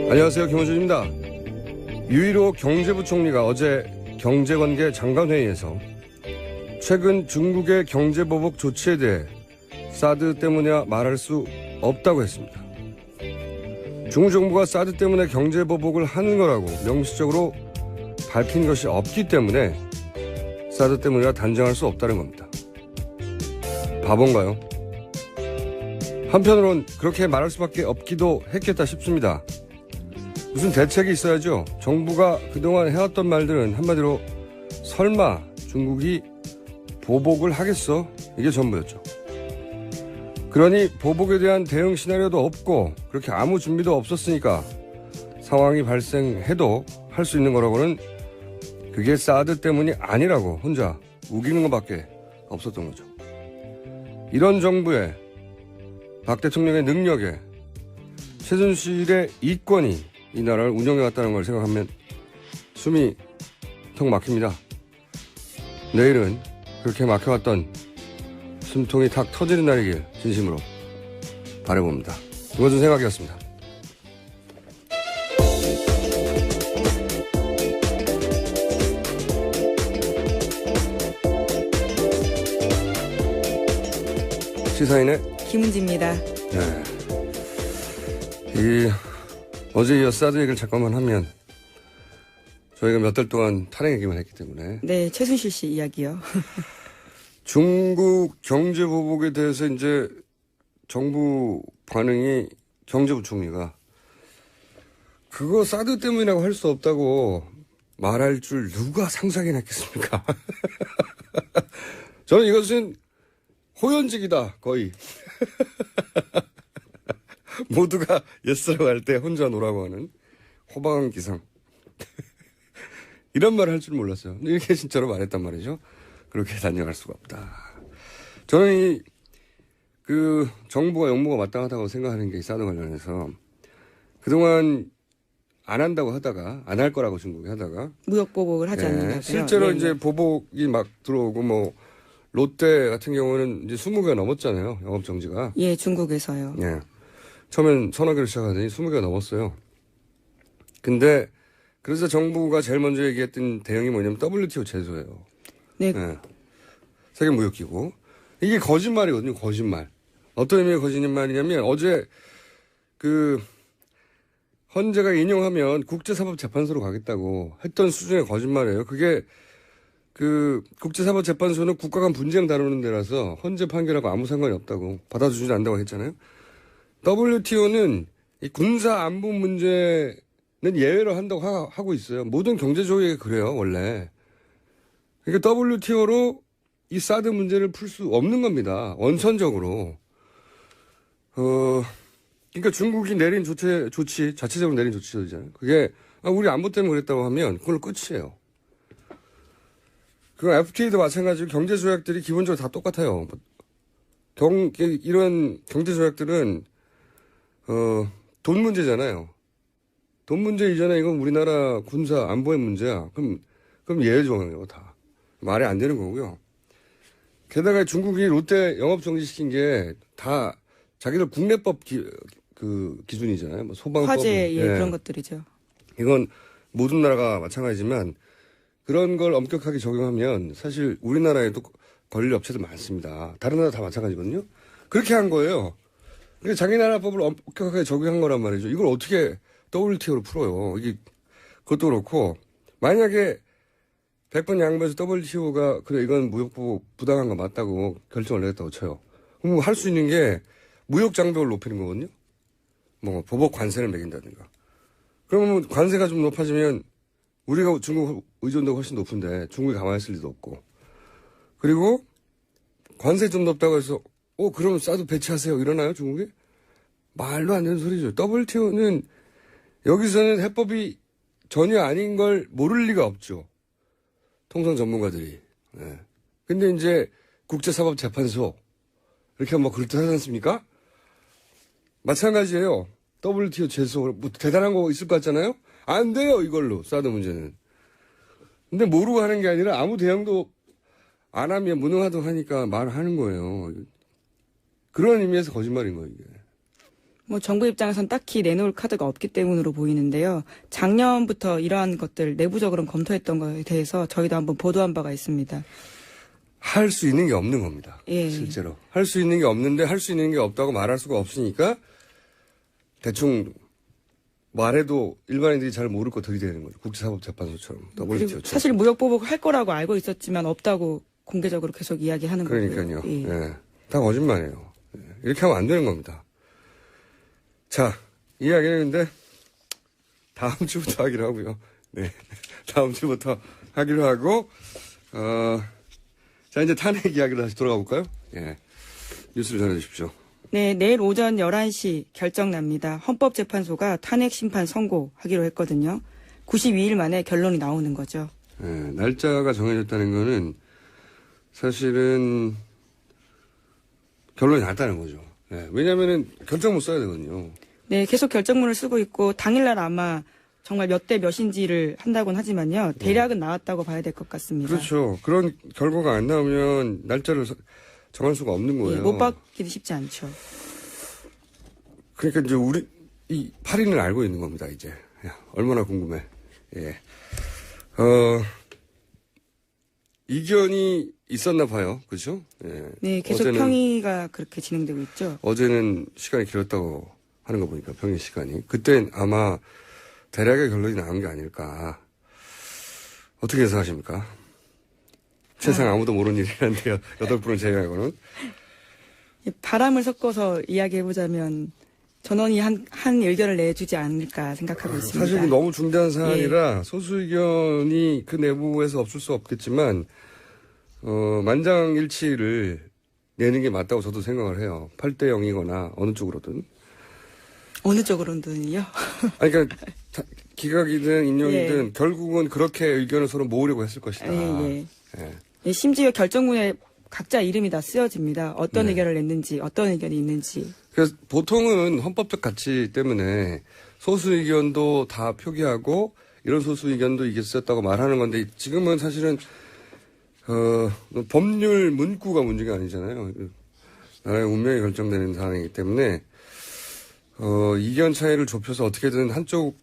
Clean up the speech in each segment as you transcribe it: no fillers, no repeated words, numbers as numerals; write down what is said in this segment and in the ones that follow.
안녕하세요. 김호준입니다. 유일호 경제부총리가 어제 경제관계 장관회의에서 최근 중국의 경제보복 조치에 대해 사드 때문이야 말할 수 없다고 했습니다. 중국 정부가 사드 때문에 경제보복을 하는 거라고 명시적으로 밝힌 것이 없기 때문에 사드 때문이라 단정할 수 없다는 겁니다. 바본가요? 한편으론 그렇게 말할 수밖에 없기도 했겠다 싶습니다. 무슨 대책이 있어야죠. 정부가 그동안 해왔던 말들은 한마디로 설마 중국이 보복을 하겠어? 이게 전부였죠. 그러니 보복에 대한 대응 시나리오도 없고 그렇게 아무 준비도 없었으니까 상황이 발생해도 할 수 있는 거라고는 그게 사드 때문이 아니라고 혼자 우기는 것밖에 없었던 거죠. 이런 정부에 박 대통령의 능력에 최순실의 이권이 이 나라를 운영해왔다는 걸 생각하면 숨이 턱 막힙니다. 내일은 그렇게 막혀왔던 숨통이 탁 터지는 날이길 진심으로 바라봅니다. 이것은 생각이었습니다. 시사인의 김은지입니다. 네. 어제 이어 사드 얘기를 잠깐만 하면 저희가 몇 달 동안 탄핵 얘기만 했기 때문에 네, 최순실 씨 이야기요. 중국 경제 보복에 대해서 이제 정부 반응이 경제부총리가 그거 사드 때문이라고 할 수 없다고 말할 줄 누가 상상이나 했겠습니까? 저는 이것은 호연직이다 거의. 모두가 예스라고 할 때 혼자 노라고 하는 호방한 기상. 이런 말을 할 줄 몰랐어요. 이렇게 진짜로 말했단 말이죠. 그렇게 단정할 수가 없다. 저는 정부가 영무가 마땅하다고 생각하는 게 사드 관련해서 그동안 안 한다고 하다가 안 할 거라고 중국이 하다가 무역 보복을 하지 않는다고요. 실제로 이제 보복이 막 들어오고 뭐 롯데 같은 경우는 이제 20개가 넘었잖아요. 영업 정지가. 예, 중국에서요. 예. 처음엔 서너 개로 시작하더니 20개가 넘었어요. 근데 그래서 정부가 제일 먼저 얘기했던 대응이 뭐냐면 WTO 제소예요. 네. 예. 세계 무역기구. 이게 거짓말이거든요. 거짓말. 어떤 의미의 거짓말이냐면 어제 헌재가 인용하면 국제사법재판소로 가겠다고 했던 수준의 거짓말이에요. 그게 국제사법재판소는 국가 간 분쟁 다루는 데라서 헌재 판결하고 아무 상관이 없다고 받아주지 않는다고 했잖아요. WTO는 이 군사 안보 문제는 예외로 한다고 하고 있어요. 모든 경제조약이 그래요, 원래. 그러니까 WTO로 이 사드 문제를 풀 수 없는 겁니다. 원천적으로. 그러니까 중국이 내린 조치, 자체적으로 내린 조치잖아요. 그게, 우리 안보 때문에 그랬다고 하면 그걸로 끝이에요. FTA도 마찬가지로 경제조약들이 기본적으로 다 똑같아요. 이런 경제조약들은, 돈 문제잖아요. 돈 문제 이전에 이건 우리나라 군사 안보의 문제야. 그럼 예외 조항이에요, 다. 말이 안 되는 거고요. 게다가 중국이 롯데 영업 정지시킨 게 다 자기들 국내법 기준이잖아요. 뭐 소방법. 화재, 예, 그런 것들이죠. 이건 모든 나라가 마찬가지지만 그런 걸 엄격하게 적용하면 사실 우리나라에도 걸릴 업체들 많습니다. 다른 나라 다 마찬가지거든요. 그렇게 한 거예요. 그러니까 자기 나라 법을 엄격하게 적용한 거란 말이죠. 이걸 어떻게 WTO로 풀어요. 그것도 그렇고, 만약에 100번 양보해서 WTO가, 그래, 이건 무역보복 부당한 거 맞다고 결정을 내렸다고 쳐요. 그럼 할 수 있는 게 무역 장벽을 높이는 거거든요. 뭐, 보복 관세를 매긴다든가. 그러면 관세가 좀 높아지면 우리가 중국 의존도가 훨씬 높은데 중국이 가만히 있을 리도 없고. 그리고 관세 좀 높다고 해서 그럼 사드 배치하세요. 이러나요, 중국이? 말도 안 되는 소리죠. WTO는 여기서는 해법이 전혀 아닌 걸 모를 리가 없죠. 통상 전문가들이. 네. 근데 이제 국제사법재판소. 이렇게 하면 그럴듯하지 않습니까? 마찬가지예요. WTO 제소. 뭐 대단한 거 있을 것 같잖아요? 안 돼요, 이걸로. 사드 문제는. 근데 모르고 하는 게 아니라 아무 대응도 안 하면 무능하다고 하니까 말을 하는 거예요. 그런 의미에서 거짓말인 거예요, 이게. 뭐 정부 입장에선 딱히 내놓을 카드가 없기 때문으로 보이는데요. 작년부터 이러한 것들 내부적으로 검토했던 것에 대해서 저희도 한번 보도한 바가 있습니다. 할 수 있는 게 없는 겁니다. 예. 실제로. 할 수 있는 게 없는데 할 수 있는 게 없다고 말할 수가 없으니까 대충 말해도 일반인들이 잘 모를 거 들이대는 거죠. 국제사법재판소처럼. 그리고 WTO처럼. 사실 무역보복 할 거라고 알고 있었지만 없다고 공개적으로 계속 이야기하는 거고요. 그러니까요. 예. 예. 다 거짓말이에요. 예. 이렇게 하면 안 되는 겁니다. 자, 이야기는 근데 다음 주부터 하기로 하고요. 네. 다음 주부터 하기로 하고, 자, 이제 탄핵 이야기로 다시 돌아가 볼까요? 예. 뉴스를 전해주십시오. 네, 내일 오전 11시 결정 납니다. 헌법재판소가 탄핵 심판 선고하기로 했거든요. 92일 만에 결론이 나오는 거죠. 예, 날짜가 정해졌다는 거는 사실은 결론이 났다는 거죠. 예, 왜냐면은 결정문 써야 되거든요. 네, 계속 결정문을 쓰고 있고 당일날 아마 정말 몇 대 몇인지를 한다고는 하지만요. 대략은 나왔다고 봐야 될 것 같습니다. 그렇죠. 그런 결과가 안 나오면 날짜를 정할 수가 없는 거예요. 예, 못 받기도 쉽지 않죠. 그러니까 이제 우리 이 8인을 알고 있는 겁니다. 이제 야, 얼마나 궁금해. 예. 이견이 있었나 봐요. 그렇죠? 예. 네, 계속 어제는, 평의가 그렇게 진행되고 있죠. 어제는 시간이 길었다고 하는 거 보니까 평의 시간이. 그땐 아마 대략의 결론이 나온 게 아닐까. 어떻게 예상하십니까? 세상 아무도 모르는 일이란데요. 8분을 제외하고는. 바람을 섞어서 이야기해보자면 전원이 한 의견을 내주지 않을까 생각하고 있습니다. 사실 너무 중대한 사안이라 소수 의견이 그 내부에서 없을 수 없겠지만 만장일치를 내는 게 맞다고 저도 생각을 해요. 8대 0이거나 어느 쪽으로든. 어느 쪽으로든요? 아니, 그러니까 기각이든 인용이든 예. 결국은 그렇게 의견을 서로 모으려고 했을 것이다. 예. 예. 예, 심지어 결정문에 각자 이름이 다 쓰여집니다. 어떤 네. 의견을 냈는지, 어떤 의견이 있는지. 그래서 보통은 헌법적 가치 때문에 소수 의견도 다 표기하고 이런 소수 의견도 이게 쓰였다고 말하는 건데 지금은 사실은 법률 문구가 문제가 아니잖아요. 나라의 운명이 결정되는 상황이기 때문에 이견 차이를 좁혀서 어떻게든 한쪽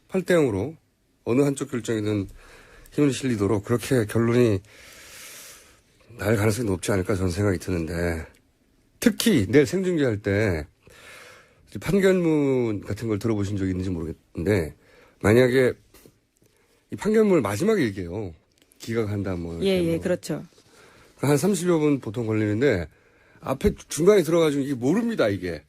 8대 0으로 어느 한쪽 결정이든 힘을 실리도록 그렇게 결론이 날 가능성이 높지 않을까 저는 생각이 드는데 특히 내일 생중계할 때 판결문 같은 걸 들어보신 적이 있는지 모르겠는데 만약에 이 판결문을 마지막에 얘기해요. 기각한다 뭐. 예, 그렇죠. 한 30여 분 보통 걸리는데 앞에 중간에 들어가지고 이게 모릅니다 이게.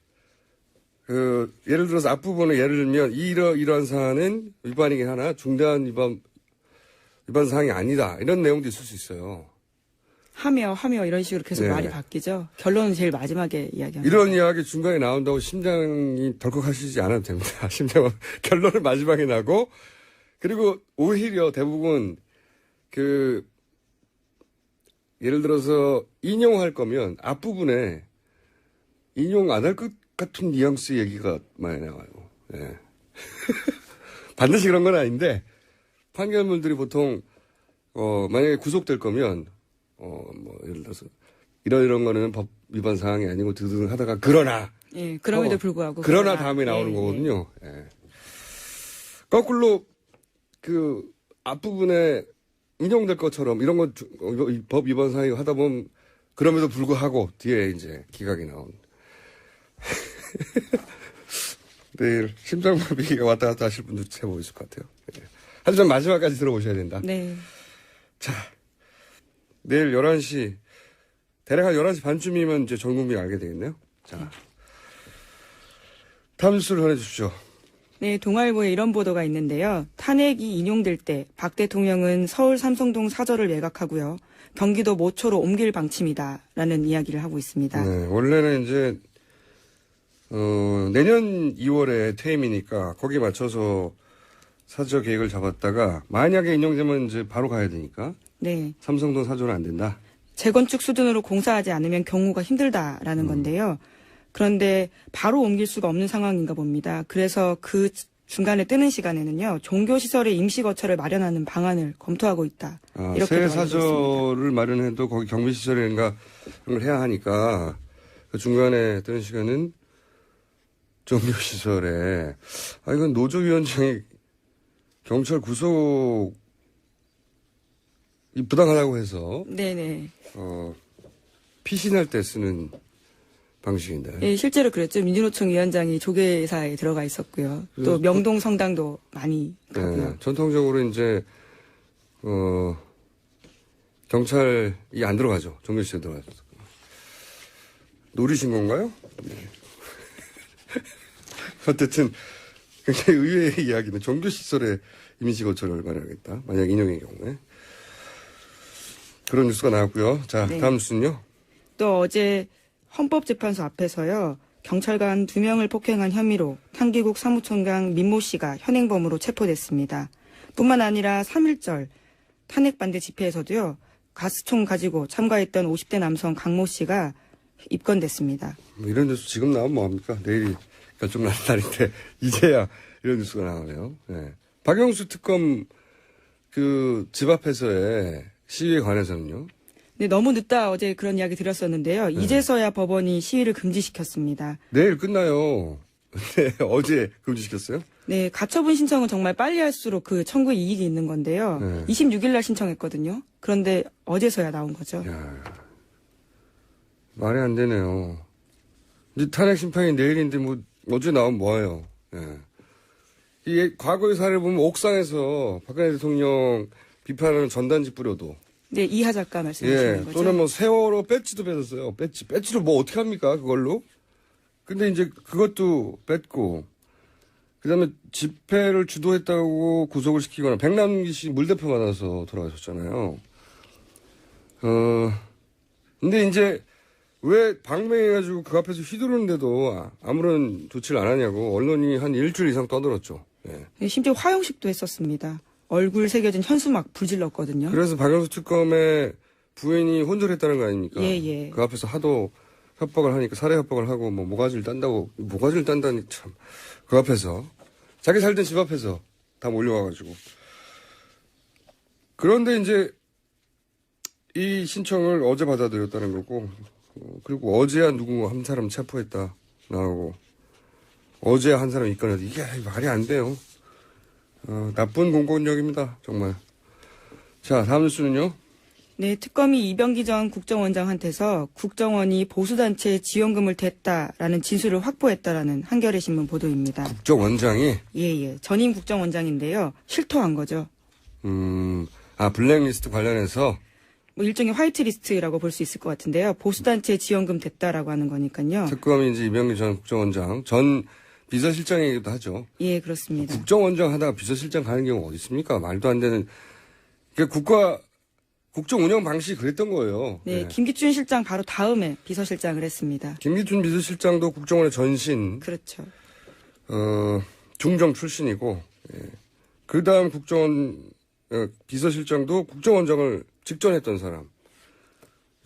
예를 들어서 앞부분에 예를 들면 이러한 사안은 위반이긴 하나 중대한 위반 사항이 아니다 이런 내용도 있을 수 있어요. 하며 이런 식으로 계속 네. 말이 바뀌죠. 결론은 제일 마지막에 이야기합니다. 이런 이야기 중간에 나온다고 심장이 덜컥하시지 않아도 됩니다. 심장은 결론을 마지막에 나고 그리고 오히려 대부분 예를 들어서 인용할 거면 앞부분에 인용 안 할 것 같은 뉘앙스 얘기가 많이 나와요. 예. 반드시 그런 건 아닌데 판결문들이 보통 만약에 구속될 거면 예를 들어서 이런 거는 법 위반 사항이 아니고 드등 하다가 그러나 예, 그럼에도 불구하고 그러나 다음에 나오는 예, 거거든요. 예. 거꾸로 앞부분에 인용될 것처럼 이런 건 법 위반 사항이 하다 보면 그럼에도 불구하고 뒤에 이제 기각이 나온. 내일 심장마비가 왔다 갔다 하실 분도 제법 있을 것 같아요. 예. 하지만 마지막까지 들어보셔야 된다. 네. 자, 내일 11시, 대략 한 11시 반쯤이면 이제 전 국민이 알게 되겠네요. 자, 다음 뉴스를 전해주십시오. 네, 동아일보에 이런 보도가 있는데요. 탄핵이 인용될 때 박 대통령은 서울 삼성동 사저를 매각하고요. 경기도 모초로 옮길 방침이다라는 이야기를 하고 있습니다. 네, 원래는 이제 내년 2월에 퇴임이니까 거기에 맞춰서 사저 계획을 잡았다가 만약에 인용되면 이제 바로 가야 되니까 네. 삼성동 사저는 안 된다. 재건축 수준으로 공사하지 않으면 경우가 힘들다라는 건데요. 그런데 바로 옮길 수가 없는 상황인가 봅니다. 그래서 그 중간에 뜨는 시간에는요. 종교시설의 임시거처를 마련하는 방안을 검토하고 있다. 이렇게 새 사저를 마련해도 거기 경비시설인가 그런 걸 해야 하니까 그 중간에 뜨는 시간은 종교시설에, 이건 노조위원장이 경찰 구속이 부당하다고 해서, 네네. 피신할 때 쓰는 방식인데. 예, 실제로 그랬죠. 민주노총 위원장이 조계사에 들어가 있었고요. 또 명동 성당도 많이 가고요. 네, 전통적으로 이제, 경찰이 안 들어가죠. 종교시설에 들어가죠. 노리신 건가요? 네. 어쨌든, 굉장히 의외의 이야기는 종교시설에 이미지거처를 마련하겠다. 만약 인용의 경우에. 그런 뉴스가 나왔고요. 자, 네. 다음 뉴스는요. 또 어제 헌법재판소 앞에서요. 경찰관 2명을 폭행한 혐의로 한기국 사무총장 민모 씨가 현행범으로 체포됐습니다. 뿐만 아니라 3.1절 탄핵반대 집회에서도요. 가스총 가지고 참가했던 50대 남성 강모 씨가 입건됐습니다. 이런 뉴스 지금 나오면 뭐합니까? 내일이 결정나는 날인데 이제야 이런 뉴스가 나오네요. 네. 박영수 특검 집 앞에서의 시위에 관해서는요. 네, 너무 늦다 어제 그런 이야기 드렸었는데요. 이제서야 법원이 시위를 금지시켰습니다. 내일 끝나요. 네, 어제 금지시켰어요? 네, 가처분 신청은 정말 빨리 할수록 그 청구에 이익이 있는 건데요. 네. 26일 날 신청했거든요. 그런데 어제서야 나온 거죠. 야, 말이 안 되네요. 이제 탄핵 심판이 내일인데 어제 나오면 뭐예요? 예. 이 과거의 사례를 보면 옥상에서 박근혜 대통령 비판하는 전단지 뿌려도 네, 이하 작가 말씀하시는 거죠. 또는 세월호 배지도 뺏었어요. 배지를 뭐 어떻게 합니까? 그걸로? 근데 이제 그것도 뺐고, 그 다음에 집회를 주도했다고 구속을 시키거나, 백남기 씨 물대포 맞아서 돌아가셨잖아요. 근데 이제 왜 방맹해가지고 그 앞에서 휘두르는데도 아무런 조치를 안 하냐고 언론이 한 일주일 이상 떠들었죠. 예. 네, 심지어 화형식도 했었습니다. 얼굴 새겨진 현수막 불질렀거든요. 그래서 박영수 특검의 부인이 혼절했다는 거 아닙니까? 예, 예. 그 앞에서 하도 협박을 하니까 살해 협박을 하고 모가지를 딴다니 참. 그 앞에서 자기 살던 집 앞에서 다 몰려와가지고. 그런데 이제 이 신청을 어제 받아들였다는 거고, 그리고 어제야 누군가 한 사람 체포했다 나오고, 어제 한 사람 입건해도 이게 말이 안 돼요. 나쁜 공권력입니다, 정말. 자, 다음 뉴스는요? 네, 특검이 이병기 전 국정원장한테서 국정원이 보수단체에 지원금을 댔다라는 진술을 확보했다라는 한겨레 신문 보도입니다. 국정원장이? 예. 전임 국정원장인데요. 실토한 거죠. 블랙리스트 관련해서? 뭐 일종의 화이트리스트라고 볼 수 있을 것 같은데요. 보수단체에 지원금 댔다라고 하는 거니까요. 특검이 이제 이병기 전 국정원장, 전 비서실장이기도 하죠. 예, 그렇습니다. 국정원장 하다가 비서실장 가는 경우가 어디 있습니까? 말도 안 되는. 국정 운영 방식이 그랬던 거예요. 네, 네. 김기춘 실장 바로 다음에 비서실장을 했습니다. 김기춘 비서실장도 국정원의 전신, 그렇죠. 중정 출신이고, 예. 그 다음 비서실장도 국정원장을 직전했던 사람.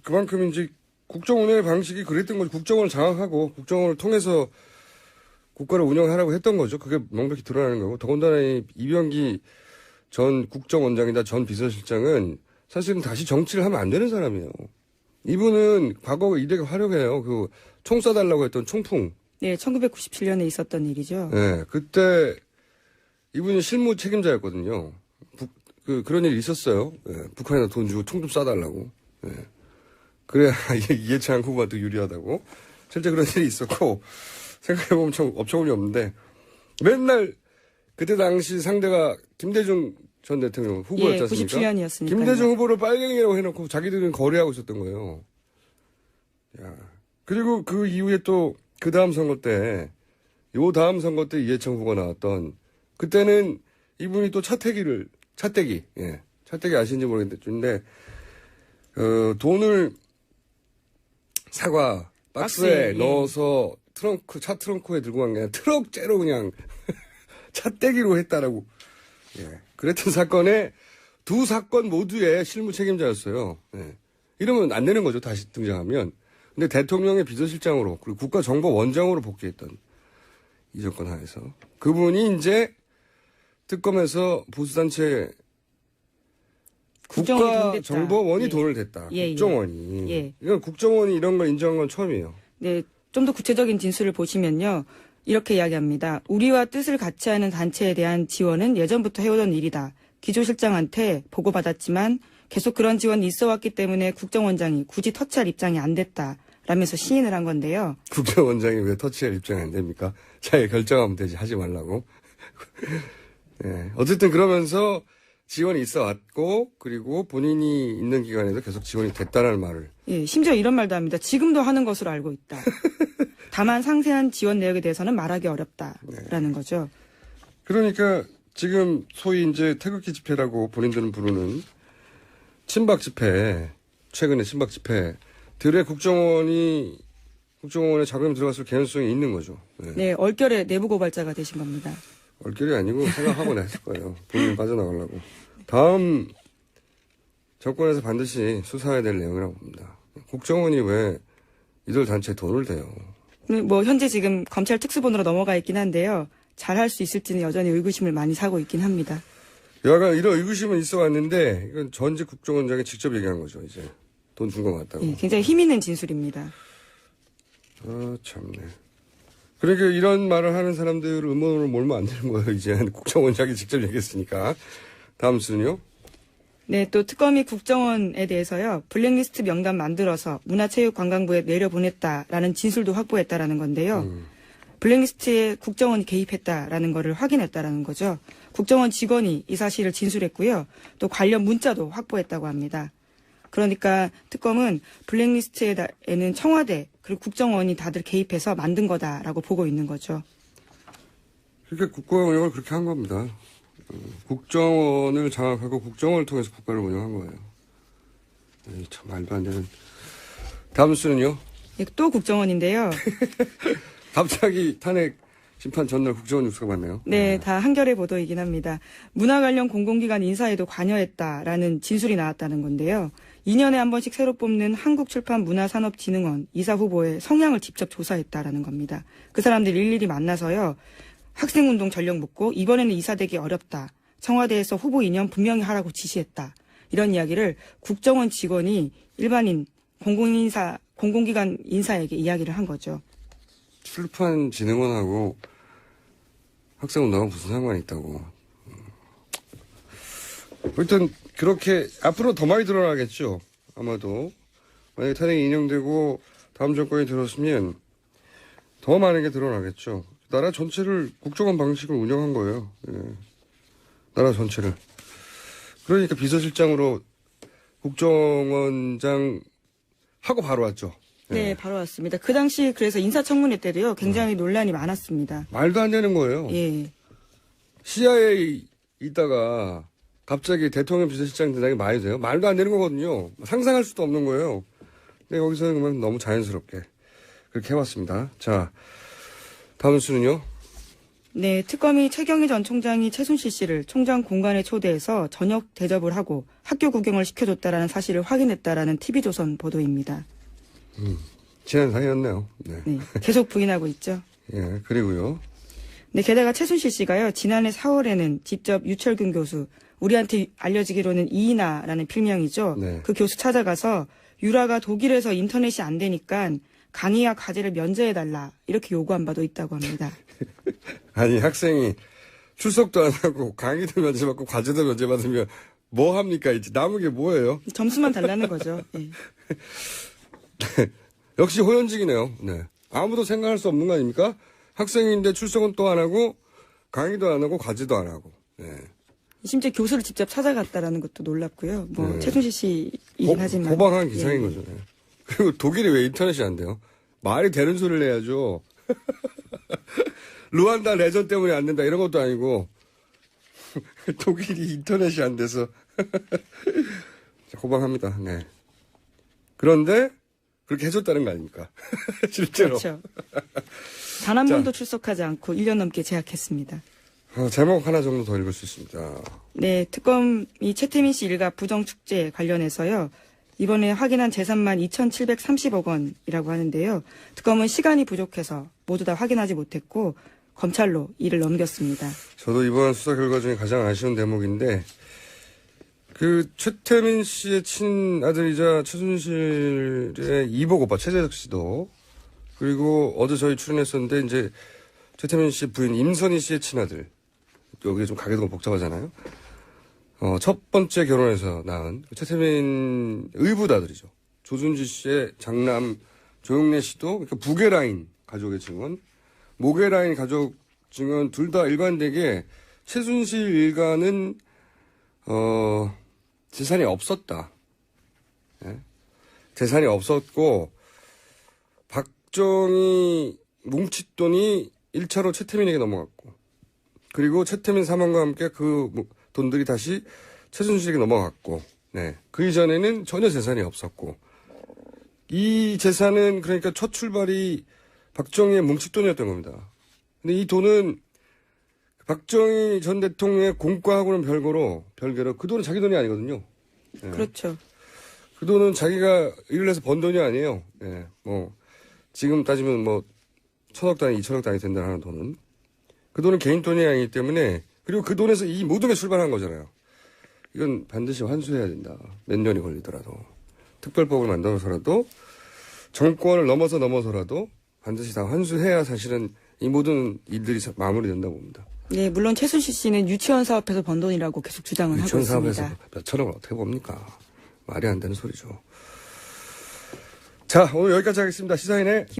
그만큼 이제 국정 운영의 방식이 그랬던 거죠. 국정원을 장악하고 국정원을 통해서 국가를 운영하라고 했던 거죠. 그게 명백히 드러나는 거고. 더군다나 이병기 전 국정원장이나 전 비서실장은 사실은 다시 정치를 하면 안 되는 사람이에요. 이분은 과거 이력이 화려해요. 총 쏴달라고 했던 총풍. 네, 1997년에 있었던 일이죠. 네, 그때 이분이 실무 책임자였거든요. 그런 일이 있었어요. 네, 북한에다 돈 주고 총 좀 쏴달라고. 네. 그래야 이해창 후보한테 유리하다고. 실제 그런 일이 있었고, 생각해보면 참 업처구니 없는데, 맨날 그때 당시 상대가 김대중 전 대통령 후보였지 않습니까? 97년이었으니까. 김대중 후보를 빨갱이라고 해놓고 자기들은 거래하고 있었던 거예요. 야. 그리고 그 이후에 또 그 다음 선거 때, 다음 선거 때 이해창 후보가 나왔던, 그때는 이분이 또 차태기 아시는지 모르겠는데, 돈을 사과 박스에 넣어서 차 트렁크에 들고 간 게 아니라 트럭째로 그냥 차떼기로 했다라고. 예. 그랬던 사건에 두 사건 모두의 실무 책임자였어요. 예. 이러면 안 되는 거죠. 다시 등장하면. 근데 대통령의 비서실장으로 그리고 국가정보원장으로 복귀했던 이 정권 하에서 그분이 이제 특검에서 보수단체 국가정보원이 돈을 댔다. 국정원이. 예. 이건 국정원이 이런 걸 인정한 건 처음이에요. 네, 좀 더 구체적인 진술을 보시면요. 이렇게 이야기합니다. 우리와 뜻을 같이 하는 단체에 대한 지원은 예전부터 해오던 일이다. 기조실장한테 보고받았지만 계속 그런 지원이 있어 왔기 때문에 국정원장이 굳이 터치할 입장이 안 됐다. 라면서 시인을 한 건데요. 국정원장이 왜 터치할 입장이 안 됩니까? 자기 결정하면 되지, 하지 말라고. 네. 어쨌든 그러면서 지원이 있어 왔고, 그리고 본인이 있는 기간에도 계속 지원이 됐다는 말을. 예, 심지어 이런 말도 합니다. 지금도 하는 것으로 알고 있다. 다만 상세한 지원 내역에 대해서는 말하기 어렵다라는 거죠. 그러니까 지금 소위 이제 태극기 집회라고 본인들은 부르는 친박 집회, 최근에 친박 집회, 들에 국정원에 자금이 들어갔을 개연성이 있는 거죠. 네. 네, 얼결에 내부 고발자가 되신 겁니다. 얼결이 아니고 생각하고 했을 거예요. 본인 빠져나가려고. 다음 정권에서 반드시 수사해야 될 내용이라고 봅니다. 국정원이 왜 이들 단체에 돈을 대요? 뭐 현재 지금 검찰 특수본으로 넘어가 있긴 한데요. 잘할 수 있을지는 여전히 의구심을 많이 사고 있긴 합니다. 여하간 이런 의구심은 있어 왔는데 이건 전직 국정원장이 직접 얘기한 거죠. 이제 돈 준 것 같다고. 예, 굉장히 힘 있는 진술입니다. 아 참네. 그러니까 이런 말을 하는 사람들을 음모론으로 몰면 안 되는 거예요. 이제 국정원장이 직접 얘기했으니까. 다음 순요. 네, 또 특검이 국정원에 대해서요. 블랙리스트 명단 만들어서 문화체육관광부에 내려보냈다라는 진술도 확보했다라는 건데요. 블랙리스트에 국정원이 개입했다라는 거를 확인했다라는 거죠. 국정원 직원이 이 사실을 진술했고요. 또 관련 문자도 확보했다고 합니다. 그러니까 특검은 블랙리스트에는 청와대 그리고 국정원이 다들 개입해서 만든 거다라고 보고 있는 거죠. 그러니까 국가 운영을 그렇게 한 겁니다. 국정원을 장악하고 국정원을 통해서 국가를 운영한 거예요. 에이, 참 말도 안 되는. 다음 수는요? 예, 또 국정원인데요. 갑자기 탄핵 심판 전날 국정원 뉴스가 많네요. 네, 다 한겨레 보도이긴 합니다. 문화 관련 공공기관 인사에도 관여했다라는 진술이 나왔다는 건데요. 2년에 한 번씩 새로 뽑는 한국출판문화산업진흥원 이사 후보의 성향을 직접 조사했다라는 겁니다. 그 사람들 일일이 만나서요. 학생운동 전력 묻고 이번에는 이사되기 어렵다. 청와대에서 후보 2년 분명히 하라고 지시했다. 이런 이야기를 국정원 직원이 일반인 공공기관 인사에게 이야기를 한 거죠. 출판진흥원하고 학생운동하고 무슨 상관이 있다고. 하여튼 그렇게 앞으로 더 많이 드러나겠죠. 아마도. 만약에 탄핵이 인용되고 다음 정권이 들었으면 더 많은 게 드러나겠죠. 나라 전체를 국정원 방식으로 운영한 거예요. 예. 나라 전체를. 그러니까 비서실장으로 국정원장 하고 바로 왔죠. 예. 네, 바로 왔습니다. 그 당시 그래서 인사청문회 때도요. 굉장히 논란이 많았습니다. 말도 안 되는 거예요. 예. CIA 있다가 갑자기 대통령 비서실장 된다는 게 말이 돼요? 말도 안 되는 거거든요. 상상할 수도 없는 거예요. 근데 여기서는 그러면 너무 자연스럽게 그렇게 해왔습니다. 자, 다음 수는요? 네, 특검이 최경희 전 총장이 최순실 씨를 총장 공간에 초대해서 저녁 대접을 하고 학교 구경을 시켜줬다라는 사실을 확인했다라는 TV조선 보도입니다. 지난 사이였네요. 네. 네, 계속 부인하고 있죠. 예, 그리고요. 네, 게다가 최순실 씨가요, 지난해 4월에는 직접 유철균 교수, 우리한테 알려지기로는 이인아라는 필명이죠. 네. 그 교수 찾아가서 유라가 독일에서 인터넷이 안 되니까 강의와 과제를 면제해달라 이렇게 요구한 바도 있다고 합니다. 아니, 학생이 출석도 안 하고 강의도 면제받고 과제도 면제받으면 뭐 합니까? 이제 남은 게 뭐예요? 점수만 달라는 거죠. 예. 역시 호연직이네요. 네. 아무도 생각할 수 없는 거 아닙니까? 학생인데 출석은 또 안 하고 강의도 안 하고 과제도 안 하고. 네. 심지어 교수를 직접 찾아갔다라는 것도 놀랍고요. 뭐 네. 최순실 씨이긴 하지만 호방한 기상인 예. 거죠. 네. 그리고 독일이 왜 인터넷이 안 돼요? 말이 되는 소리를 해야죠. 루안다 내전 때문에 안 된다 이런 것도 아니고 독일이 인터넷이 안 돼서 호방합니다. 네. 그런데 그렇게 해줬다는 거 아닙니까? 실제로. 그렇죠. 단 한 번도 출석하지 않고 1년 넘게 재학했습니다. 제목 하나 정도 더 읽을 수 있습니다. 네, 특검이 최태민 씨 일가 부정축제 관련해서요. 이번에 확인한 재산만 2,730억 원이라고 하는데요. 특검은 시간이 부족해서 모두 다 확인하지 못했고 검찰로 일을 넘겼습니다. 저도 이번 수사 결과 중에 가장 아쉬운 대목인데 그 최태민 씨의 친아들이자 최순실의 이복 오빠 최재석 씨도 그리고 어제 저희 출연했었는데 이제 최태민 씨 부인 임선희 씨의 친아들. 여기 좀 가게도 복잡하잖아요. 첫 번째 결혼해서 낳은 최태민 의붓아들이죠. 조순지 씨의 장남 조용래 씨도 그러니까 북의 라인 가족의 증언, 목의 라인 가족 증언 둘 다 일관되게 최순실 일가는 재산이 없었다. 예? 재산이 없었고 박정희 뭉칫돈이 1차로 최태민에게 넘어갔고 그리고 최태민 사망과 함께 그 돈들이 다시 최순실에게 넘어갔고 네. 그 이전에는 전혀 재산이 없었고 이 재산은 그러니까 첫 출발이 박정희의 뭉칫돈이었던 겁니다. 근데 이 돈은 박정희 전 대통령의 공과하고는 별개로 그 돈은 자기 돈이 아니거든요. 네. 그렇죠. 그 돈은 자기가 일을 해서 번 돈이 아니에요. 예, 지금 따지면 1,000억 단위, 2,000억 단위 된다는 돈은. 그 돈은 개인 돈이 아니기 때문에, 그리고 그 돈에서 이 모든 게 출발한 거잖아요. 이건 반드시 환수해야 된다. 몇 년이 걸리더라도. 특별법을 만들어서라도, 정권을 넘어서라도, 반드시 다 환수해야 사실은 이 모든 일들이 마무리된다고 봅니다. 네, 물론 최순실 씨는 유치원 사업에서 번 돈이라고 계속 주장을 하고 유치원 있습니다. 사업에서 몇 천억을 어떻게 봅니까? 말이 안 되는 소리죠. 자, 오늘 여기까지 하겠습니다. 시사인의